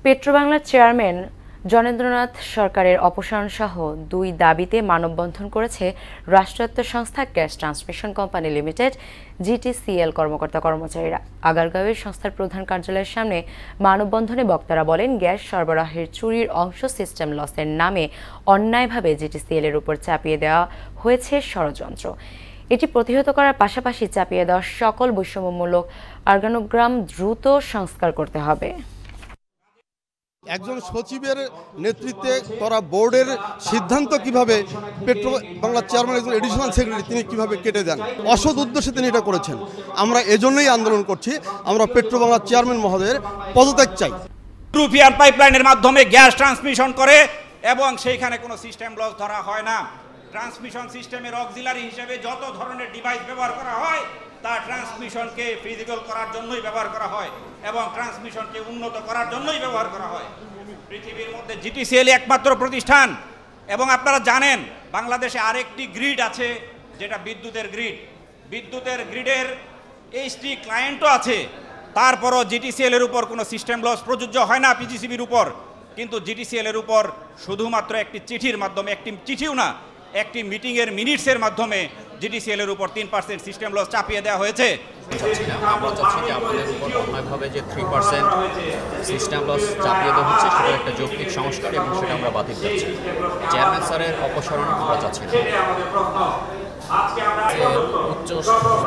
পেট্রোবাংলার chairman Janendranath সরকারের অপসারণসহ দুই দাবিতে মানববন্ধন করেছে রাষ্ট্রায়ত্ত সংস্থা গ্যাস ট্রান্সমিশন কোম্পানি লিমিটেড জিটিসিএল কর্মকর্তা-কর্মচারীরা। আগারগাঁওয়ের সংস্থার প্রধান কার্যালয়ের সামনে মানববন্ধনে বক্তারা বলেন, গ্যাস সরবরাহের চুরির অংশ সিস্টেম লসের নামে অন্যায়ভাবে জিটিসিএল এর উপর চাপিয়ে দেওয়া হয়েছে ষড়যন্ত্র। এটি প্রতিহত করার পাশাপাশি চাপিয়ে দেওয়া সকল বৈষম্যমূলক অর্গানোগ্রাম দ্রুত সংস্কার করতে হবে। একজন সচিবের নেতৃত্বে করা বোর্ডের সিদ্ধান্ত কিভাবে পেট্রো বাংলা চেয়ারম্যান একজন এডিশনাল সেক্রেটারি তিনি কিভাবে কেটে দেন, অসৎ উদ্দেশ্যে তিনি এটা করেছেন। আমরা এজন্যই আন্দোলন করছি, আমরা পেট্রো বাংলা চেয়ারম্যান মহোদয়ের পদত্যাগ চাই। ইউরোপিয়ান পাইপলাইনের মাধ্যমে গ্যাস ট্রান্সমিশন করে এবং সেইখানে কোনো সিস্টেম লস ধরা হয় না। ট্রান্সমিশন সিস্টেমের অক্সিলারি হিসেবে যত ধরনের ডিভাইস ব্যবহার করা হয় তা ট্রান্সমিশনকে ফিজিক্যাল করার জন্যই ব্যবহার করা হয় এবং ট্রান্সমিশনকে উন্নত করার জন্যই ব্যবহার করা হয়। পৃথিবীর মধ্যে জিটিসিএল একমাত্র প্রতিষ্ঠান এবং আপনারা জানেন বাংলাদেশে আরেকটি গ্রিড আছে যেটা বিদ্যুতের গ্রিড। বিদ্যুতের গ্রিডের এইচটি ক্লায়েন্টও আছে, তারপরও জিটিসিএল এর উপর কোনো সিস্টেম লস প্রযোজ্য হয় না পিজিসিবির উপর। কিন্তু জিটিসিএল এর উপর শুধুমাত্র একটি চিঠির মাধ্যমে, একটি চিঠিও না, একটি মিটিংয়ের মিনিটসের মাধ্যমে জিটিসিএল এর উপর 3% সিস্টেম লস চাপিয়ে দেওয়া হয়েছে। আমরা চাচ্ছি যে আমাদের উপর অন্যায়ভাবে যে 3% সিস্টেম লস চাপিয়ে দেওয়া হচ্ছে সেটা একটা যৌক্তিক সংস্কার এবং সেটা আমরা বাতিল করছি। চেয়ারম্যান স্যারের অপসারণ আমরা চাচ্ছি না। উচ্চ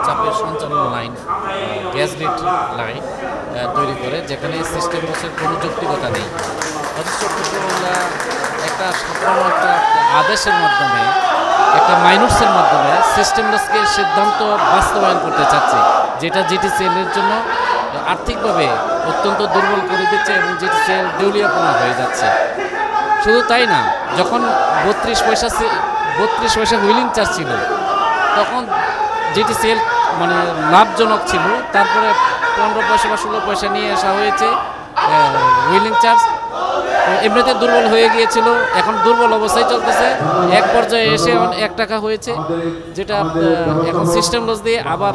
চাপের সঞ্চালন লাইন, গ্যাস গ্রিড লাইন তৈরি করে যেখানে সিস্টেম লসের কোনো যৌক্তিকতা নেই, অথচ আমরা একটা সাধারণ একটা আদেশের মাধ্যমে, একটা মাইনসের মাধ্যমে সিস্টেম লসকে সিদ্ধান্ত বাস্তবায়ন করতে চাচ্ছে, যেটা জিটিসিএল এর জন্য আর্থিকভাবে অত্যন্ত দুর্বল করে দিচ্ছে এবং জিটিসিএল দেউলিয়াপনা হয়ে যাচ্ছে। শুধু তাই না, যখন 32 পয়সা হুইলিং চার্জ ছিল তখন জিটিসিএল মানে লাভজনক ছিল, তারপরে 15 পয়সা বা 16 পয়সা নিয়ে আসা হয়েছে হুইলিং চার্জ। এমনিতে দুর্বল হয়ে গিয়েছিল, এখন দুর্বল অবস্থায় চলতেছে, এক পর্যায়ে এসে 1 টাকা হয়েছে, যেটা এখন সিস্টেম লস দিয়ে আবার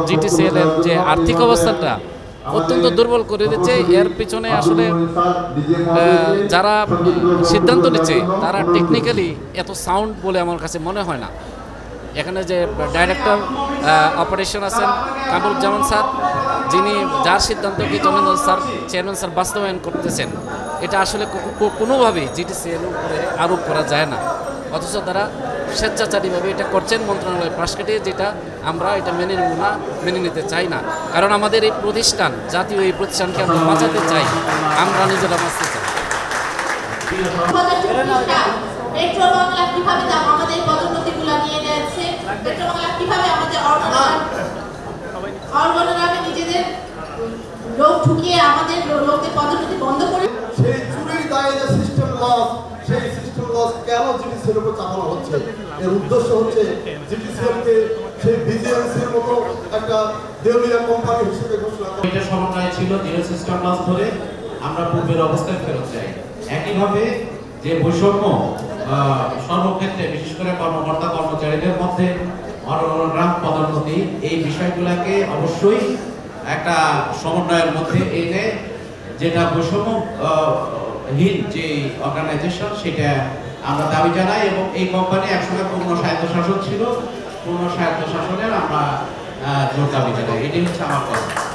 জিটিসিএল এর যে আর্থিক অবস্থাটা অত্যন্ত দুর্বল করে দিচ্ছে। এর পিছনে আসলে যারা সিদ্ধান্ত নিচ্ছে তারা টেকনিক্যালি এত সাউন্ড বলে আমার কাছে মনে হয় না। এখানে যে ডাইরেক্টর অপারেশন আছেন কামরুজ্জামান স্যার, যিনি যার সিদ্ধান্তকে জনেন্দ্রনাথ স্যার চেয়ারম্যান স্যার বাস্তবায়ন করতেছেন, এটা আসলে কোনোভাবেই জিটিসিএল উপরে আরোপ করা যায় না, অথচ তারা স্বেচ্ছাচারীভাবে এটা করছেন মন্ত্রণালয় পাশ কাটিয়ে, যেটা আমরা এটা মেনে নেব না, মেনে নিতে চাই না। কারণ আমাদের এই প্রতিষ্ঠান, জাতীয় এই প্রতিষ্ঠানকে আমরা বাঁচাতে চাই, আমরা নিজেরা বাঁচতে চাই। পেট্রোবাংলা কিভাবে আমাদের পদোন্নতিগুলো নিয়ে যাচ্ছে, পেট্রোবাংলা কিভাবে আমাদের অর্গানোগ্রামে নিজেদের লোক ঢুকিয়ে আমাদের লোকদের পদোন্নতি বন্ধ করে সেই চুরির দায়ে যে সিস্টেম লস, সেই সিস্টেম লস কেন জিটিসিএল এর উপর চাপানো হচ্ছে? এর উদ্দেশ্য হচ্ছে জিটিসিএল কে সেই বিজিএমসির মতো একটা দেউলিয়া কোম্পানি হিসেবে ঘোষণা করা। এটা সমন্বয় ছিল জিরো সিস্টেম লস ধরে আমরা পূর্বের অবস্থায় ফেরত যাই। একইভাবে যে বৈষম্য সর্বক্ষেত্রে, বিশেষ করে কর্মকর্তা কর্মচারীদের মধ্যে অর্গানোগ্রাম পদোন্নতি, এই বিষয়গুলোকে অবশ্যই একটা সমন্বয়ের মধ্যে এনে যেটা বৈষম্যহীন যে অর্গানাইজেশন, সেটা আমরা দাবি জানাই। এবং এই কোম্পানি একসময় পূর্ণ স্বায়ত্তশাসন ছিল, পূর্ণ স্বায়ত্তশাসনের আমরা জোর দাবি জানাই। এটি হচ্ছে আমার কথা।